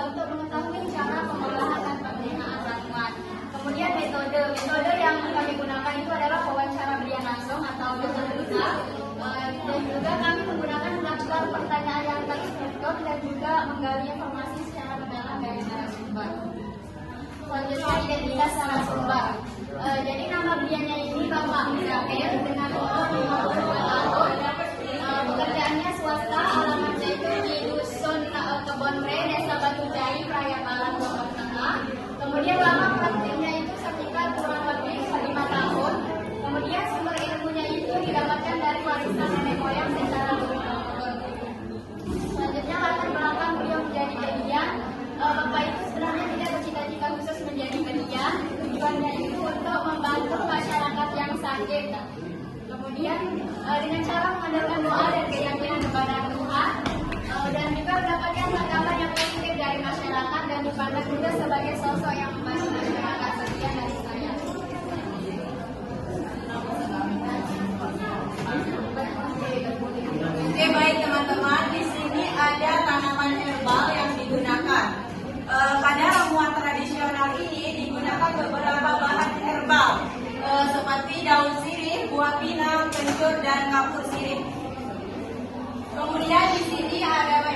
untuk mengetahui cara pengolahan dan penggunaan ramuan. Kemudian metode yang kami gunakan itu adalah wawancara berian langsung atau bertanya, dan juga kami menggunakan daftar pertanyaan yang terstruktur dan juga menggali informasi secara mendalam dari narasumber. Selanjutnya identitas narasumber. Jadi nama beliaunya ini Bapak Muzafir dengan umur 52 tahun. Pekerjaannya swasta, alamatnya itu di Dusun Kebonre, Desa Batu Jai, Prayabalan, Bogor Tengah. Kemudian lama praktiknya itu sekitar kurang lebih 5 tahun. Kemudian sumber ilmunya itu didapatkan dari warisan nenek moyang secara leluhur. Selanjutnya latar belakang beliau menjadi median. Bapak itu sebenarnya tidak bercita-cita khusus menjadi median. Tujuannya itu untuk membantu masyarakat yang sakit. Kemudian dengan cara mengandalkan doa dan keyakinan kepada Tuhan, dan juga mendapatkan tanggapan yang positif dari masyarakat dan dipandang juga sebagai sosok yang membantu masyarakat. Sekian dari saya. Oke, baik teman-teman, di sini ada tanaman herbal yang digunakan. Pada ramuan tradisional ini digunakan beberapa bahan herbal seperti daun sirih, buah pinang, kencur, dan kapur sirih. Kemudian di sini ada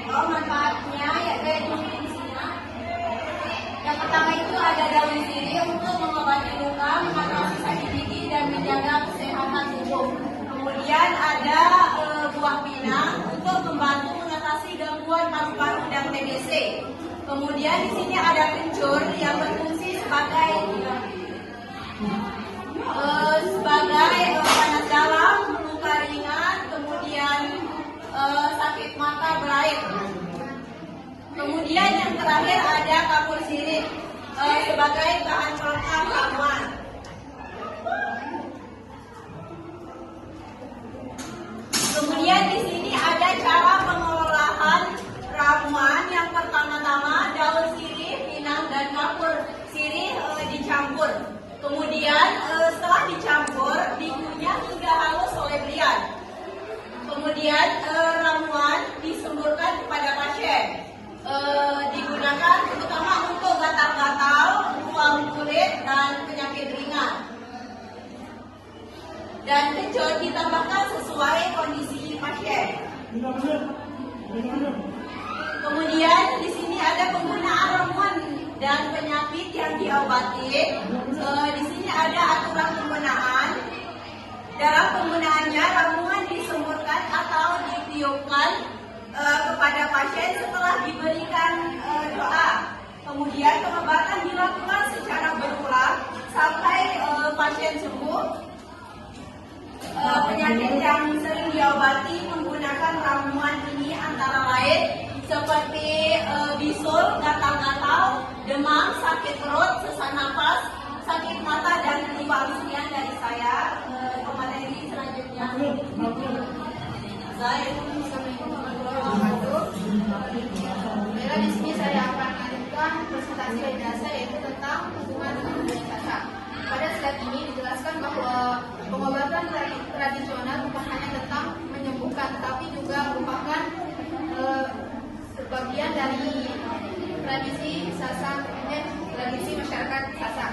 manfaatnya, yaitu di sini. Yang pertama itu ada daun sirih untuk mengobati luka, mengatasi sakit gigi, dan menjaga kesehatan tubuh. Kemudian ada buah pinang untuk membantu mengatasi gangguan paru-paru dan TBC. Kemudian di sini ada kencur yang berfungsi sebagai panas dalam, luka ringan, kemudian sakit mata berair. Kemudian yang terakhir ada kapur sirih sebagai bahan pelengkap ramuan. Kemudian di sini ada cara pengolahan ramuan. Yang pertama-tama daun sirih, pinang, dan kapur sirih dicampur. Kemudian setelah dicampur dikunyah hingga halus oleh belian. Kemudian ramuan disemburkan kepada pasien. Digunakan terutama untuk gatal-gatal, ruam kulit, dan penyakit ringan. Dan kencur ditambahkan sesuai kondisi pasien. Kemudian di sini ada penggunaan ramuan dan penyakit yang diobati. Di sini ada aturan penggunaan. Dalam penggunaannya ramuan disemburkan atau ditiupkan kepada pasien setelah diberikan doa. Kemudian pengobatan dilakukan secara berulang sampai pasien sembuh. Penyakit yang sering diobati menggunakan ramuan ini antara lain seperti bisul, gatal-gatal, demam, sakit perut, sesak napas, sakit mata, dan lupa. Sekian dari saya. Pemateri selanjutnya. Assalamualaikum warahmatullahi wabarakatuh. Baiklah, di sini saya akan melanjutkan presentasi dari saya, yaitu tentang hubungan dengan budaya Sasak. Pada slide ini dijelaskan bahwa pengobatan tradisional bukan hanya tentang menyembuhkan, tetapi juga merupakan sebagian dari tradisi Sasak dan tradisi masyarakat Sasak.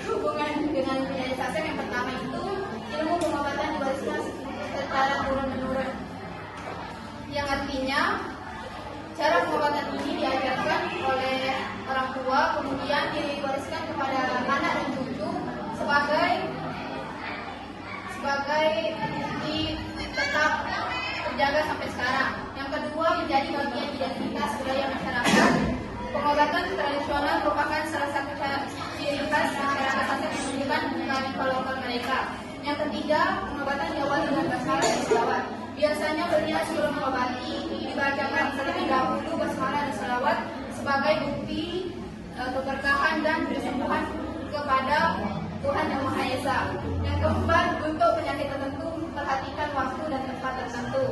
Hubungan dengan budaya Sasak yang pertama itu ilmu pengobatan diwariskan secara turun-menurun, yang artinya cara pengobatan ini diajarkan oleh orang tua, kemudian diwariskan kepada anak dan cucu sebagai tetap terjaga sampai sekarang. Yang kedua, menjadi bagian identitas budaya masyarakat. Pengobatan tradisional merupakan salah satu ciri khas masyarakat Sasak yang menunjukkan kearifan lokal mereka. Yang ketiga, pengobatan diawali dengan basmalah dan selawat. Biasanya berniat sebelum mengobati dibacakan terlebih dahulu basmalah dan selawat sebagai bukti keberkahan dan kesembuhan kepada Tuhan Yang Maha Esa. Yang keempat, untuk penyakit tertentu perhatikan waktu dan tempat tertentu.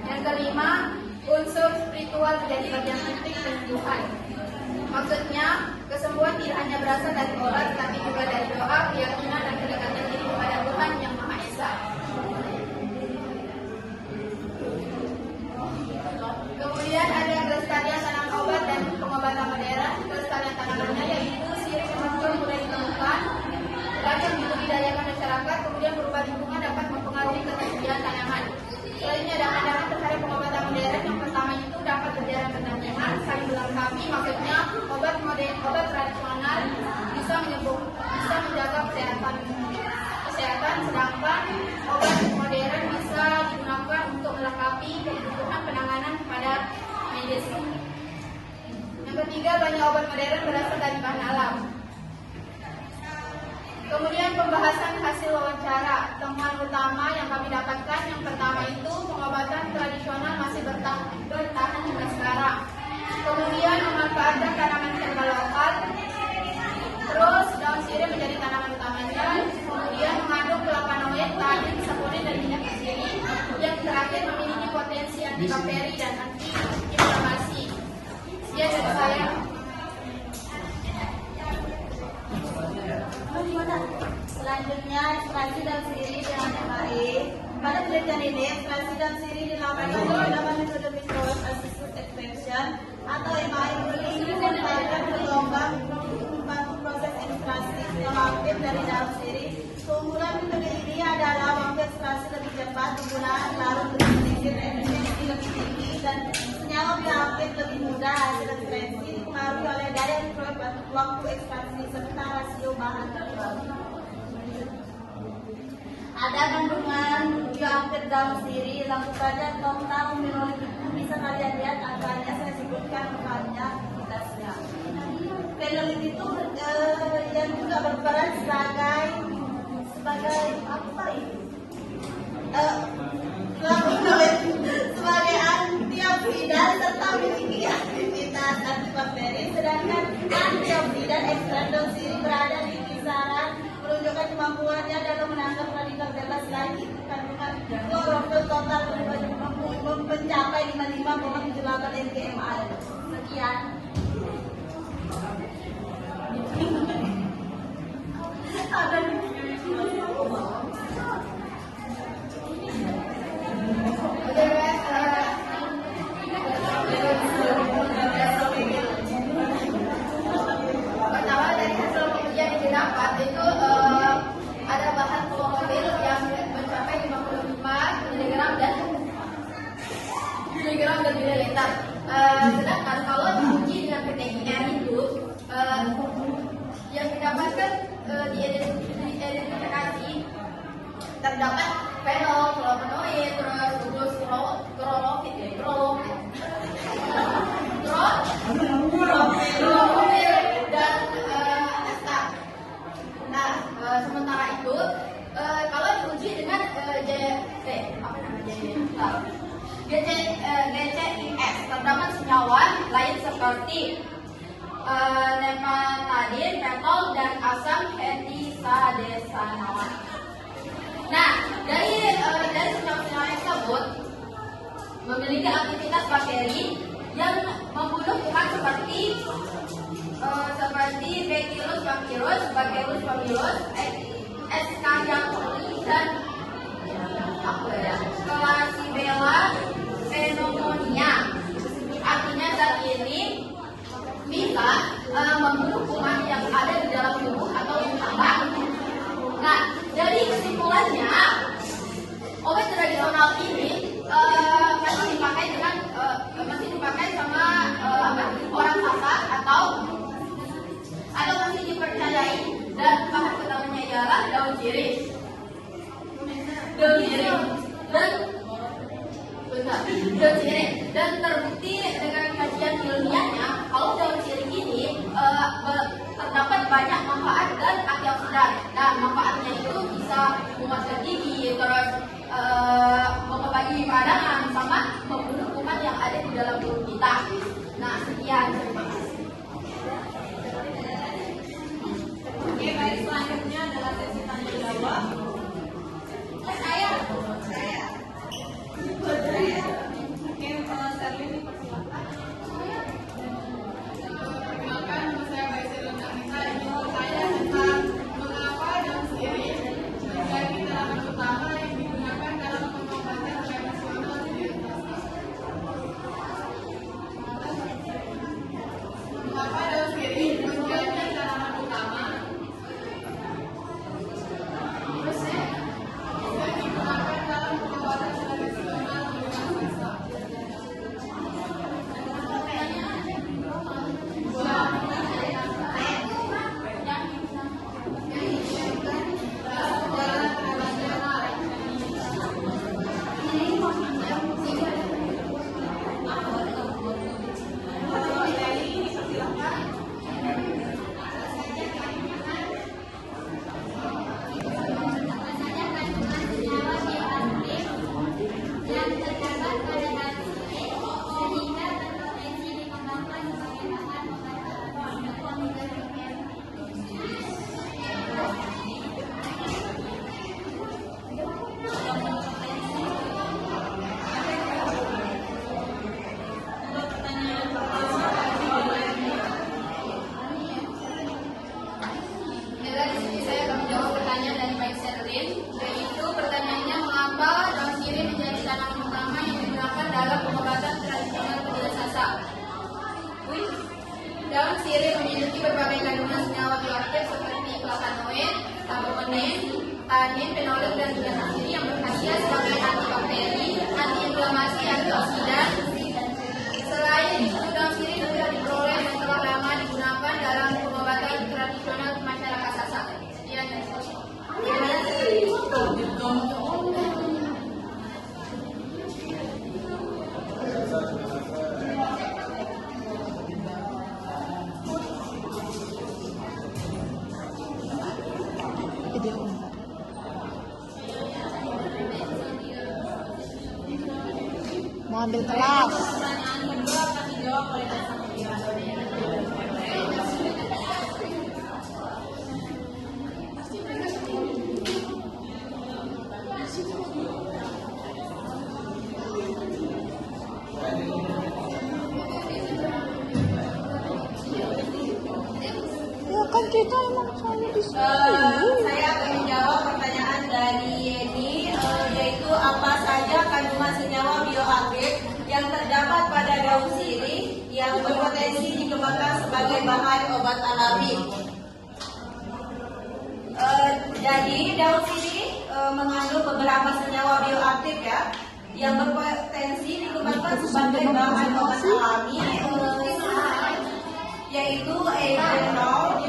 Yang kelima, unsur spiritual menjadi bagian penting penyembuhan. Maksudnya, kesembuhan tidak hanya berasal dari obat, tetapi juga dari doa, keyakinan, dan kedekatan diri kepada Tuhan Yang Maha Esa. Kemudian ada kelestarian kami, maksudnya obat tradisional bisa menjaga kesehatan, sedangkan obat modern bisa digunakan untuk melengkapi kebutuhan penanganan pada medis. Yang ketiga, banyak obat modern berasal dari bahan alam. Kemudian pembahasan hasil wawancara. Temuan utama yang kami dapatkan, yang pertama itu pengobatan tradisional masih bertahan hingga sekarang. Kemudian memanfaatkan tanaman herbal lokal. Terus daun sirih menjadi tanaman utamanya. Kemudian mengandung flavonoid, tanin, saponin, dan minyak sirih. Yang terakhir memiliki potensi antibakteri dan anti-inflamasi. Sekian dari saya. Selanjutnya, ekstraksi daun sirih dengan yang baik. Pada penelitian ini, ekstraksi daun sirih dilakukan menggunakan metode microwave assisted extraction atau MAI. Ini merupakan gelombang membantu proses ekstraksi yang aktif dari daun sirih. Keunggulan metode ini adalah waktu ekstraksi lebih cepat, penggunaan larut lebih sedikit, efisiensi lebih tinggi, dan senyawa bioaktif lebih mudah. Hasil ekstraksi dipengaruhi oleh daya microwave waktu ekstraksi serta rasio bahan terbang. Ada kandungan bioaktif daun sirih, langsung saja total mineral itu bisa kalian lihat angkanya, saya sebutkan banyak kuantitasnya. Fenolit itu yang juga berperan sebagai apa itu? Sebagai antioksidan serta memiliki aktivitas antibakteri, sedangkan antioksidan ekstrak daun sirih berada di kisaran menunjukkan kemampuannya dalam menangkap radikal bebas lagi kandungan klorofil total mencapai 55,78 mgml. Sekian. Ada di Pertama, dari hasil pengujian yang didapat itu ada bahan klorofil yang mencapai 55 mg dan mililiter. Sedangkan kalau diuji dengan PTIR itu yang didapatkan diidentifikasi terdapat fenol, flavonoid, terus klorofil dan ester. Nah, sementara itu kalau diuji dengan GCIS terdapat senyawa lain seperti nematadin, pentol, dan asam hetisadesanoat. Nah, dari senyawa-senyawa tersebut memiliki aktivitas bakteri yang membunuh kuman seperti Bacillus bacillus, Escherichia coli, dan Klebsiella pneumonia. Artinya zat ini bisa membunuh kuman yang ada di dalam tubuh atau menghambat. Nah, dari kesimpulannya, obat tradisional ini masih dipakai sama orang sasak atau masih dipercayai, dan bahan utamanya ialah daun sirih dan terbukti dengan kajian ilmiahnya Daun sirih memiliki berbagai kandungan senyawa bioaktif seperti flavonoid, carbonin, tanin, fenolik, dan zat asidi yang berkhasiat sebagai antibakteri, antiinflamasi, antioksidan. Selain itu, daun sirih juga diperoleh dan telah lama digunakan dalam pengobatan tradisional masyarakat Sasak. Sekian dan Mau ambil kelas. pertanyaan kedua akan dijawab oleh Ya kan kita emang selalu di sini. Saya akan menjawab pertanyaan dari Yeni, yaitu apa saja kandungan senyawa bioaktif yang terdapat pada daun sirih yang berpotensi dikembangkan sebagai bahan obat alami. Jadi daun sirih mengandung beberapa senyawa bioaktif ya, yang berpotensi dikembangkan sebagai bahan obat alami, yaitu egenol,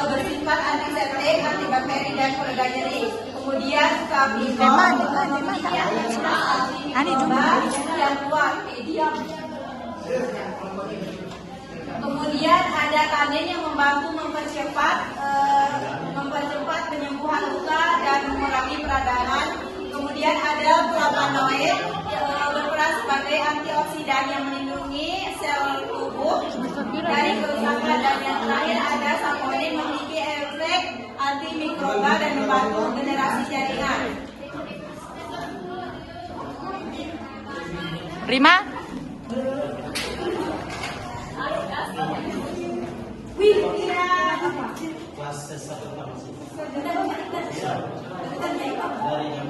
bersifat antiseptik, antibakteri, dan peredam nyeri. Kemudian kapinol, yang kuat, diam. Kemudian ada tanin yang membantu mempercepat penyembuhan luka dan mengurangi peradangan. Kemudian ada flavonoid berperan sebagai antioksidan yang melindungi sel tubuh dari kerusakan, dan yang terakhir ada saponin memiliki efek antimikroba dan membantu generasi jaringan. Rima? Dari yang